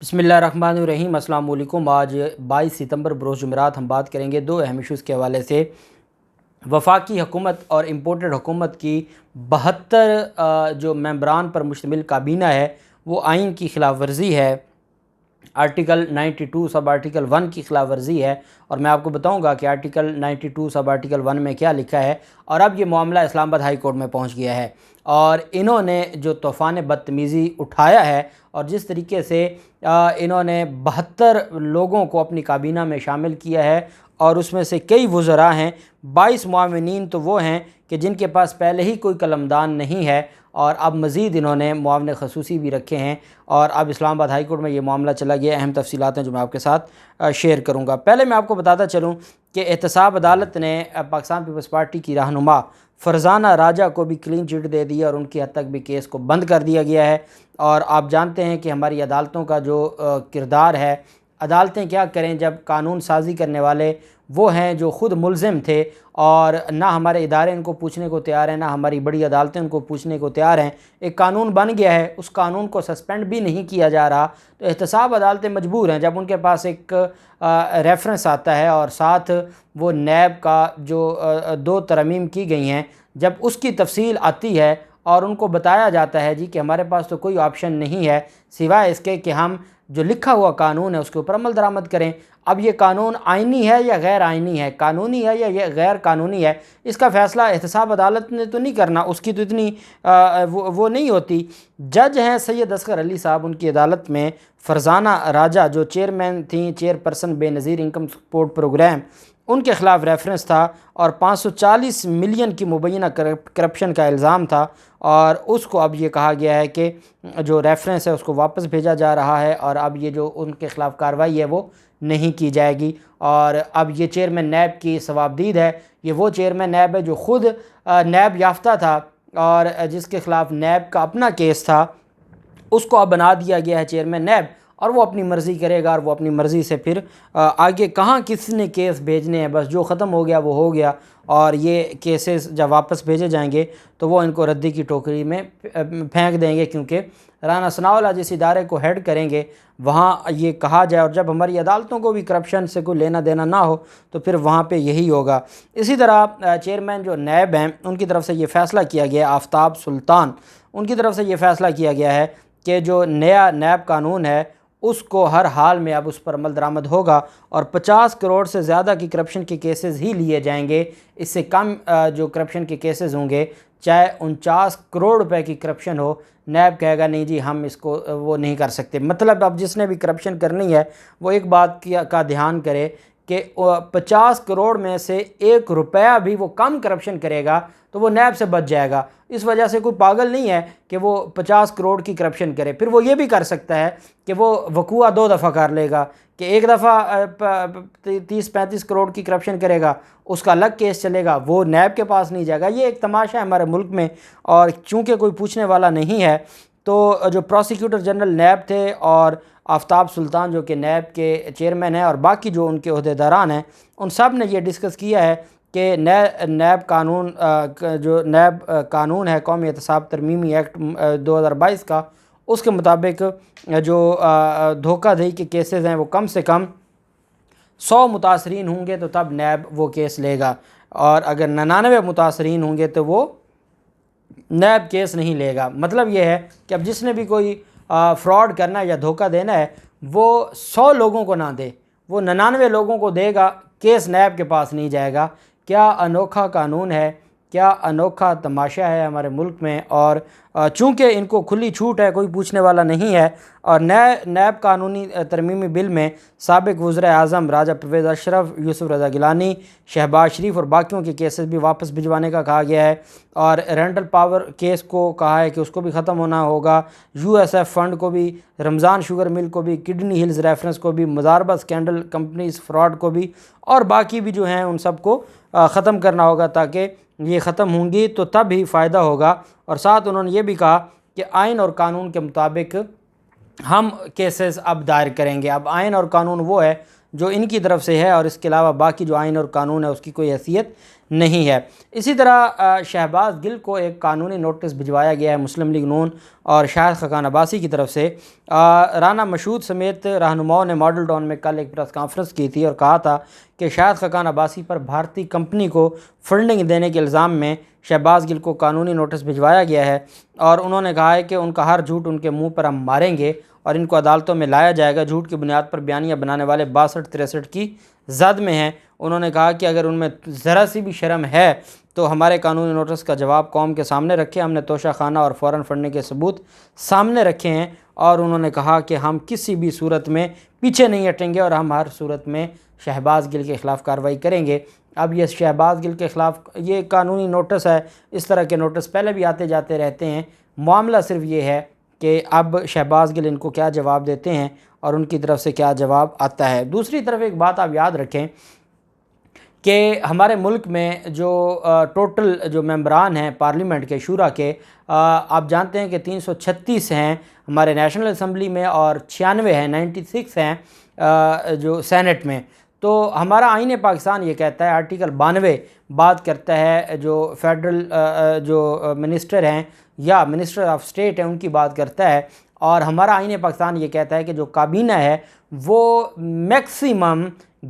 بسم اللہ الرحمن الرحیم۔ السلام علیکم۔ آج 22 ستمبر بروز جمعرات ہم بات کریں گے دو اہم ایشوز کے حوالے سے۔ وفاقی حکومت اور امپورٹڈ حکومت کی 72 جو ممبران پر مشتمل کابینہ ہے وہ آئین کی خلاف ورزی ہے، آرٹیکل 92 سب آرٹیکل 1 کی خلاف ورزی ہے، اور میں آپ کو بتاؤں گا کہ آرٹیکل 92 سب آرٹیکل 1 میں کیا لکھا ہے۔ اور اب یہ معاملہ اسلام آباد ہائی کورٹ میں پہنچ گیا ہے، اور انہوں نے جو طوفان بدتمیزی اٹھایا ہے اور جس طریقے سے انہوں نے 72 لوگوں کو اپنی کابینہ میں شامل کیا ہے، اور اس میں سے کئی وزراء ہیں، 22 معاونین تو وہ ہیں کہ جن کے پاس پہلے ہی کوئی قلمدان نہیں ہے، اور اب مزید انہوں نے معاون خصوصی بھی رکھے ہیں، اور اب اسلام آباد ہائی کورٹ میں یہ معاملہ چلا گیا۔ اہم تفصیلات ہیں جو میں آپ کے ساتھ شیئر کروں گا۔ پہلے میں آپ کو بتاتا چلوں کہ احتساب عدالت نے پاکستان پیپلز پارٹی کی رہنما فرزانہ راجہ کو بھی کلین چٹ دے دی، اور ان کی حد تک بھی کیس کو بند کر دیا گیا ہے۔ اور آپ جانتے ہیں کہ ہماری عدالتوں کا جو کردار ہے، عدالتیں کیا کریں جب قانون سازی کرنے والے وہ ہیں جو خود ملزم تھے، اور نہ ہمارے ادارے ان کو پوچھنے کو تیار ہیں، نہ ہماری بڑی عدالتیں ان کو پوچھنے کو تیار ہیں۔ ایک قانون بن گیا ہے، اس قانون کو سسپینڈ بھی نہیں کیا جا رہا، تو احتساب عدالتیں مجبور ہیں جب ان کے پاس ایک ریفرنس آتا ہے اور ساتھ وہ نیب کا جو 2 ترامیم کی گئی ہیں، جب اس کی تفصیل آتی ہے اور ان کو بتایا جاتا ہے جی کہ ہمارے پاس تو کوئی آپشن نہیں ہے سوائے اس کے کہ ہم جو لکھا ہوا قانون ہے اس کے اوپر عمل درآمد کریں۔ اب یہ قانون آئینی ہے یا غیر آئینی ہے، قانونی ہے یا یہ غیر قانونی ہے، اس کا فیصلہ احتساب عدالت نے تو نہیں کرنا، اس کی تو اتنی وہ نہیں ہوتی۔ جج ہیں سید اصغر علی صاحب، ان کی عدالت میں فرزانہ راجہ جو چیئرمین تھیں، چیئرپرسن بے نظیر انکم سپورٹ پروگرام، ان کے خلاف ریفرنس تھا، اور 540 ملین کی مبینہ کرپشن کا الزام تھا، اور اس کو اب یہ کہا گیا ہے کہ جو ریفرنس ہے اس کو واپس بھیجا جا رہا ہے، اور اب یہ جو ان کے خلاف کارروائی ہے وہ نہیں کی جائے گی۔ اور اب یہ چیئرمین نیب کی ثوابدید ہے، یہ وہ چیئرمین نیب ہے جو خود نیب یافتہ تھا اور جس کے خلاف نیب کا اپنا کیس تھا، اس کو اب بنا دیا گیا ہے چیئرمین نیب، اور وہ اپنی مرضی کرے گا، اور وہ اپنی مرضی سے پھر آگے کہاں کس نے کیس بھیجنے ہیں، بس جو ختم ہو گیا وہ ہو گیا، اور یہ کیسز جب واپس بھیجے جائیں گے تو وہ ان کو ردی کی ٹوکری میں پھینک دیں گے، کیونکہ رانا ثناءاللہ جس ادارے کو ہیڈ کریں گے وہاں یہ کہا جائے، اور جب ہماری عدالتوں کو بھی کرپشن سے کوئی لینا دینا نہ ہو تو پھر وہاں پہ یہی ہوگا۔ اسی طرح چیئرمین جو نیب ہیں ان کی طرف سے یہ فیصلہ کیا گیا ہے، آفتاب سلطان، ان کی طرف سے یہ فیصلہ کیا گیا ہے کہ جو نیا نیب قانون ہے اس کو ہر حال میں اب اس پر عمل درآمد ہوگا، اور 50 کروڑ سے زیادہ کی کرپشن کے کیسز ہی لیے جائیں گے۔ اس سے کم جو کرپشن کے کیسز ہوں گے، چاہے 49 کروڑ روپے کی کرپشن ہو، نیب کہے گا نہیں جی ہم اس کو وہ نہیں کر سکتے۔ مطلب اب جس نے بھی کرپشن کرنی ہے وہ ایک بات کا دھیان کرے کہ 50 کروڑ میں سے 1 روپیہ بھی وہ کم کرپشن کرے گا تو وہ نیب سے بچ جائے گا۔ اس وجہ سے کوئی پاگل نہیں ہے کہ وہ 50 کروڑ کی کرپشن کرے، پھر وہ یہ بھی کر سکتا ہے کہ وہ وقوعہ 2 دفعہ کر لے گا، کہ ایک دفعہ 30-35 کروڑ کی کرپشن کرے گا، اس کا الگ کیس چلے گا، وہ نیب کے پاس نہیں جائے گا۔ یہ ایک تماشا ہے ہمارے ملک میں، اور چونکہ کوئی پوچھنے والا نہیں ہے تو جو پروسیکیوٹر جنرل نیب تھے اور آفتاب سلطان جو کہ نیب کے چیئرمین ہیں، اور باقی جو ان کے عہدیداران ہیں، ان سب نے یہ ڈسکس کیا ہے کہ نیب قانون جو نیب قانون ہے قومی احتساب ترمیمی ایکٹ 2022 کا، اس کے مطابق جو دھوکہ دہی کے کیسز ہیں وہ کم سے کم 100 متاثرین ہوں گے تو تب نیب وہ کیس لے گا، اور اگر 99 متاثرین ہوں گے تو وہ نیب کیس نہیں لے گا۔ مطلب یہ ہے کہ اب جس نے بھی کوئی فراڈ کرنا ہے یا دھوکہ دینا ہے وہ 100 لوگوں کو نہ دے، وہ 99 لوگوں کو دے گا، کیس نیب کے پاس نہیں جائے گا۔ کیا انوکھا قانون ہے، کیا انوکھا تماشا ہے ہمارے ملک میں، اور چونکہ ان کو کھلی چھوٹ ہے، کوئی پوچھنے والا نہیں ہے، اور نیب قانونی ترمیمی بل میں سابق وزراء اعظم راجہ پرویز اشرف، یوسف رضا گیلانی، شہباز شریف اور باقیوں کے کیسز بھی واپس بھجوانے کا کہا گیا ہے، اور رینڈل پاور کیس کو کہا ہے کہ اس کو بھی ختم ہونا ہوگا، یو ایس ایف فنڈ کو بھی، رمضان شوگر مل کو بھی، کڈنی ہلز ریفرنس کو بھی، مزاربہ سکینڈل کمپنیز فراڈ کو بھی، اور باقی بھی جو ہیں ان سب کو ختم کرنا ہوگا، تاکہ یہ ختم ہوں گی تو تب ہی فائدہ ہوگا۔ اور ساتھ انہوں نے یہ بھی کہا کہ آئین اور قانون کے مطابق ہم کیسز اب دائر کریں گے۔ اب آئین اور قانون وہ ہے جو ان کی طرف سے ہے، اور اس کے علاوہ باقی جو آئین اور قانون ہے اس کی کوئی حیثیت نہیں ہے۔ اسی طرح شہباز گل کو ایک قانونی نوٹس بھجوایا گیا ہے مسلم لیگ نون اور شاہد خاقان عباسی کی طرف سے۔ رانا مشہود سمیت رہنماؤں نے ماڈل ٹاؤن میں کل ایک پریس کانفرنس کی تھی اور کہا تھا کہ شاہد خاقان عباسی پر بھارتی کمپنی کو فنڈنگ دینے کے الزام میں شہباز گل کو قانونی نوٹس بھجوایا گیا ہے، اور انہوں نے کہا ہے کہ ان کا ہر جھوٹ ان کے منہ پر ہم ماریں گے اور ان کو عدالتوں میں لایا جائے گا۔ جھوٹ کی بنیاد پر بیانیہ بنانے والے 62-63 کی زد میں ہیں۔ انہوں نے کہا کہ اگر ان میں ذرا سی بھی شرم ہے تو ہمارے قانونی نوٹس کا جواب قوم کے سامنے رکھے۔ ہم نے توشہ خانہ اور فوراً فنڈنگ کے ثبوت سامنے رکھے ہیں، اور انہوں نے کہا کہ ہم کسی بھی صورت میں پیچھے نہیں ہٹیں گے اور ہم ہر صورت میں شہباز گل کے خلاف کارروائی کریں گے۔ اب یہ شہباز گل کے خلاف یہ قانونی نوٹس ہے، اس طرح کے نوٹس پہلے بھی آتے جاتے رہتے ہیں۔ معاملہ صرف یہ ہے کہ اب شہباز گل ان کو کیا جواب دیتے ہیں اور ان کی طرف سے کیا جواب آتا ہے۔ دوسری طرف ایک بات آپ یاد رکھیں کہ ہمارے ملک میں جو ٹوٹل جو ممبران ہیں پارلیمنٹ کے شورا کے، آپ جانتے ہیں کہ 336 ہیں ہمارے نیشنل اسمبلی میں اور 96 ہیں 96 ہیں جو سینٹ میں۔ تو ہمارا آئین پاکستان یہ کہتا ہے، آرٹیکل 92 بات کرتا ہے، جو فیڈرل جو منسٹر ہیں یا منسٹر آف اسٹیٹ ہیں ان کی بات کرتا ہے، اور ہمارا آئین پاکستان یہ کہتا ہے کہ جو کابینہ ہے وہ میکسیمم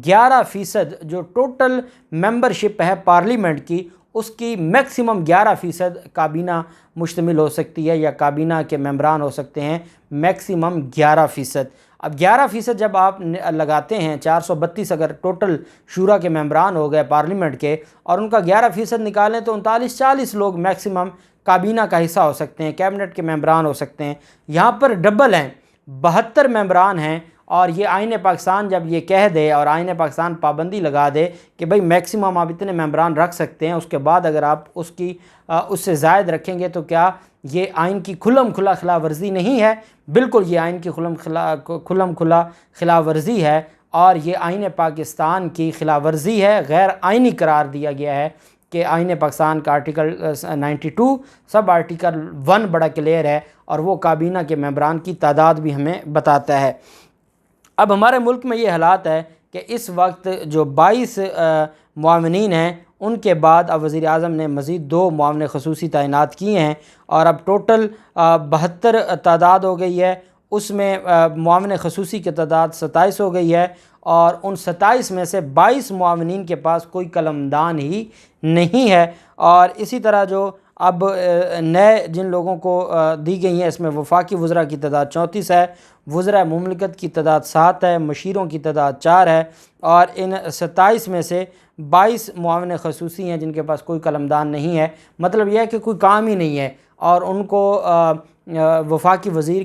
11% جو ٹوٹل ممبرشپ ہے پارلیمنٹ کی، اس کی میکسیمم 11% کابینہ مشتمل ہو سکتی ہے یا کابینہ کے ممبران ہو سکتے ہیں، میکسیمم 11%۔ اب 11% جب آپ لگاتے ہیں، 432 اگر ٹوٹل شورا کے ممبران ہو گئے پارلیمنٹ کے، اور ان کا 11% نکالیں تو 39-40 لوگ میکسیمم کابینہ کا حصہ ہو سکتے ہیں، کیبنٹ کے ممبران ہو سکتے ہیں۔ یہاں پر ڈبل ہیں، 72 ممبران ہیں، اور یہ آئین پاکستان جب یہ کہہ دے اور آئین پاکستان پابندی لگا دے کہ بھئی میکسیمم آپ اتنے ممبران رکھ سکتے ہیں، اس کے بعد اگر آپ اس سے زائد رکھیں گے تو کیا یہ آئین کی کھلم کھلا خلاف ورزی نہیں ہے؟ بالکل یہ آئین کی کھلم کھلا خلاف ورزی ہے، اور یہ آئین پاکستان کی خلاف ورزی ہے، غیر آئینی قرار دیا گیا ہے کہ آئین پاکستان کا آرٹیکل 92 سب آرٹیکل 1 بڑا کلیئر ہے، اور وہ کابینہ کے ممبران کی تعداد بھی ہمیں بتاتا ہے۔ اب ہمارے ملک میں یہ حالات ہے کہ اس وقت جو 22 معاونین ہیں، ان کے بعد اب وزیر اعظم نے مزید 2 معاون خصوصی تعینات کیے ہیں، اور اب ٹوٹل 72 تعداد ہو گئی ہے۔ اس میں معاون خصوصی کی تعداد 27 ہو گئی ہے، اور ان 27 میں سے 22 معاونین کے پاس کوئی قلمدان ہی نہیں ہے۔ اور اسی طرح جو اب نئے جن لوگوں کو دی گئی ہیں، اس میں وفاقی وزراء کی تعداد 34 ہے، وزراء مملکت کی تعداد 7 ہے، مشیروں کی تعداد 4 ہے، اور ان 27 میں سے 22 معاون خصوصی ہیں جن کے پاس کوئی قلمدان نہیں ہے۔ مطلب یہ ہے کہ کوئی کام ہی نہیں ہے، اور ان کو وفاقی وزیر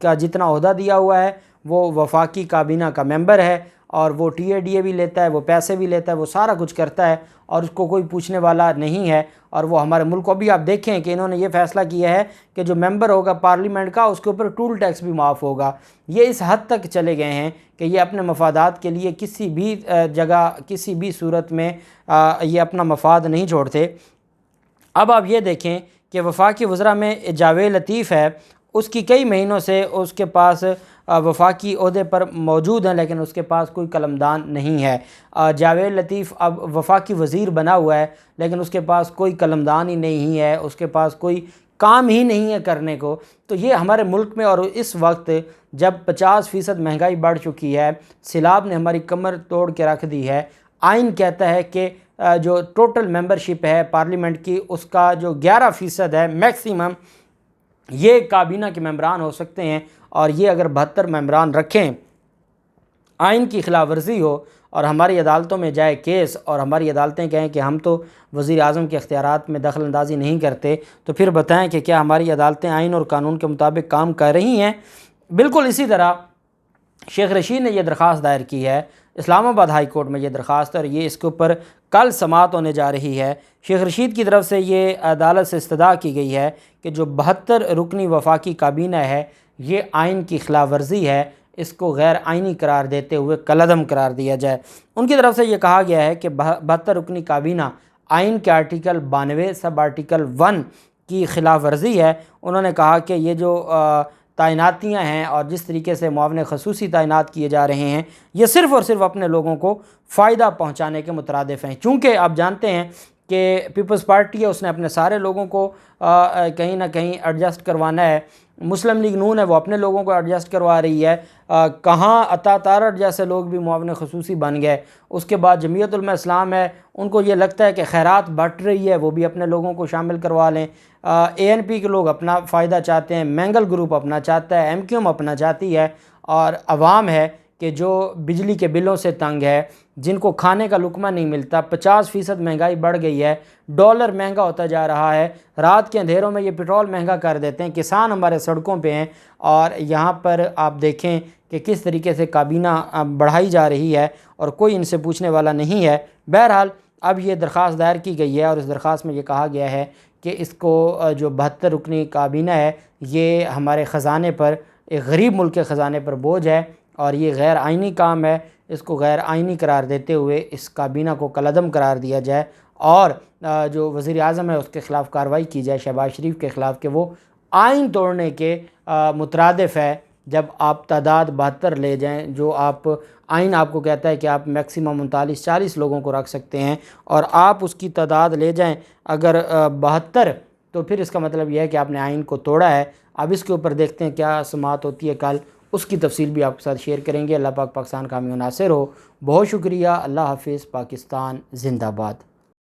کا جتنا عہدہ دیا ہوا ہے وہ وفاقی کابینہ کا ممبر ہے، اور وہ TADA بھی لیتا ہے، وہ پیسے بھی لیتا ہے، وہ سارا کچھ کرتا ہے، اور اس کو کوئی پوچھنے والا نہیں ہے۔ اور وہ ہمارے ملک کو بھی آپ دیکھیں کہ انہوں نے یہ فیصلہ کیا ہے کہ جو ممبر ہوگا پارلیمنٹ کا اس کے اوپر ٹول ٹیکس بھی معاف ہوگا۔ یہ اس حد تک چلے گئے ہیں کہ یہ اپنے مفادات کے لیے کسی بھی جگہ کسی بھی صورت میں یہ اپنا مفاد نہیں چھوڑتے۔ اب آپ یہ دیکھیں کہ وفاقی وزراء میں جاوید لطیف ہے، اس کی کئی مہینوں سے اس کے پاس وفاقی عہدے پر موجود ہیں، لیکن اس کے پاس کوئی قلمدان نہیں ہے۔ جاوید لطیف اب وفاقی وزیر بنا ہوا ہے، لیکن اس کے پاس کوئی قلمدان ہی نہیں ہے، اس کے پاس کوئی کام ہی نہیں ہے کرنے کو۔ تو یہ ہمارے ملک میں، اور اس وقت جب 50% مہنگائی بڑھ چکی ہے، سیلاب نے ہماری کمر توڑ کے رکھ دی ہے، آئین کہتا ہے کہ جو ٹوٹل ممبرشپ ہے پارلیمنٹ کی اس کا جو 11% ہے میکسیمم، یہ کابینہ کے ممبران ہو سکتے ہیں، اور یہ اگر 72 ممبران رکھیں، آئین کی خلاف ورزی ہو اور ہماری عدالتوں میں جائے کیس، اور ہماری عدالتیں کہیں کہ ہم تو وزیر اعظم کے اختیارات میں دخل اندازی نہیں کرتے، تو پھر بتائیں کہ کیا ہماری عدالتیں آئین اور قانون کے مطابق کام کر رہی ہیں؟ بالکل اسی طرح شیخ رشید نے یہ درخواست دائر کی ہے، اسلام آباد ہائی کورٹ میں یہ درخواست ہے، اور یہ اس کے اوپر کل سماعت ہونے جا رہی ہے۔ شیخ رشید کی طرف سے یہ عدالت سے استدعا کی گئی ہے کہ جو 72 رکنی وفاقی کابینہ ہے یہ آئین کی خلاف ورزی ہے، اس کو غیر آئینی قرار دیتے ہوئے کالعدم قرار دیا جائے۔ ان کی طرف سے یہ کہا گیا ہے کہ 72 رکنی کابینہ آئین کے آرٹیکل 92 سب آرٹیکل 1 کی خلاف ورزی ہے۔ انہوں نے کہا کہ یہ جو تعیناتیاں ہیں اور جس طریقے سے معاون خصوصی تعینات کیے جا رہے ہیں، یہ صرف اور صرف اپنے لوگوں کو فائدہ پہنچانے کے مترادف ہیں۔ چونکہ آپ جانتے ہیں کہ پیپلز پارٹی ہے، اس نے اپنے سارے لوگوں کو کہیں نہ کہیں ایڈجسٹ کروانا ہے۔ مسلم لیگ نون ہے، وہ اپنے لوگوں کو ایڈجسٹ کروا رہی ہے۔ کہاں عطا تارڑ جیسے لوگ بھی معاون خصوصی بن گئے۔ اس کے بعد جمعیت علماء اسلام ہے، ان کو یہ لگتا ہے کہ خیرات بٹ رہی ہے، وہ بھی اپنے لوگوں کو شامل کروا لیں۔ اے این پی کے لوگ اپنا فائدہ چاہتے ہیں، مینگل گروپ اپنا چاہتا ہے، ایم کیو ایم اپنا چاہتی ہے، اور عوام ہے کہ جو بجلی کے بلوں سے تنگ ہے، جن کو کھانے کا لقمہ نہیں ملتا، 50% مہنگائی بڑھ گئی ہے، ڈالر مہنگا ہوتا جا رہا ہے، رات کے اندھیروں میں یہ پٹرول مہنگا کر دیتے ہیں، کسان ہمارے سڑکوں پہ ہیں، اور یہاں پر آپ دیکھیں کہ کس طریقے سے کابینہ بڑھائی جا رہی ہے اور کوئی ان سے پوچھنے والا نہیں ہے۔ بہرحال اب یہ درخواست دائر کی گئی ہے اور اس درخواست میں یہ کہا گیا ہے کہ اس کو جو 72 رکنی کابینہ ہے، یہ ہمارے خزانے پر، ایک غریب ملک کے خزانے پر بوجھ ہے اور یہ غیر آئینی کام ہے۔ اس کو غیر آئینی قرار دیتے ہوئے اس کابینہ کو کالعدم قرار دیا جائے اور جو وزیر اعظم ہے اس کے خلاف کارروائی کی جائے، شہباز شریف کے خلاف، کہ وہ آئین توڑنے کے مترادف ہے جب آپ تعداد 72 لے جائیں۔ جو آپ آئین آپ کو کہتا ہے کہ آپ میکسیمم 39-40 لوگوں کو رکھ سکتے ہیں اور آپ اس کی تعداد لے جائیں اگر 72، تو پھر اس کا مطلب یہ ہے کہ آپ نے آئین کو توڑا ہے۔ اب اس کے اوپر دیکھتے ہیں کیا سماعت ہوتی ہے کل، اس کی تفصیل بھی آپ کے ساتھ شیئر کریں گے۔ اللہ پاک پاکستان کا حامی و ناصر ہو۔ بہت شکریہ۔ اللہ حافظ۔ پاکستان زندہ باد۔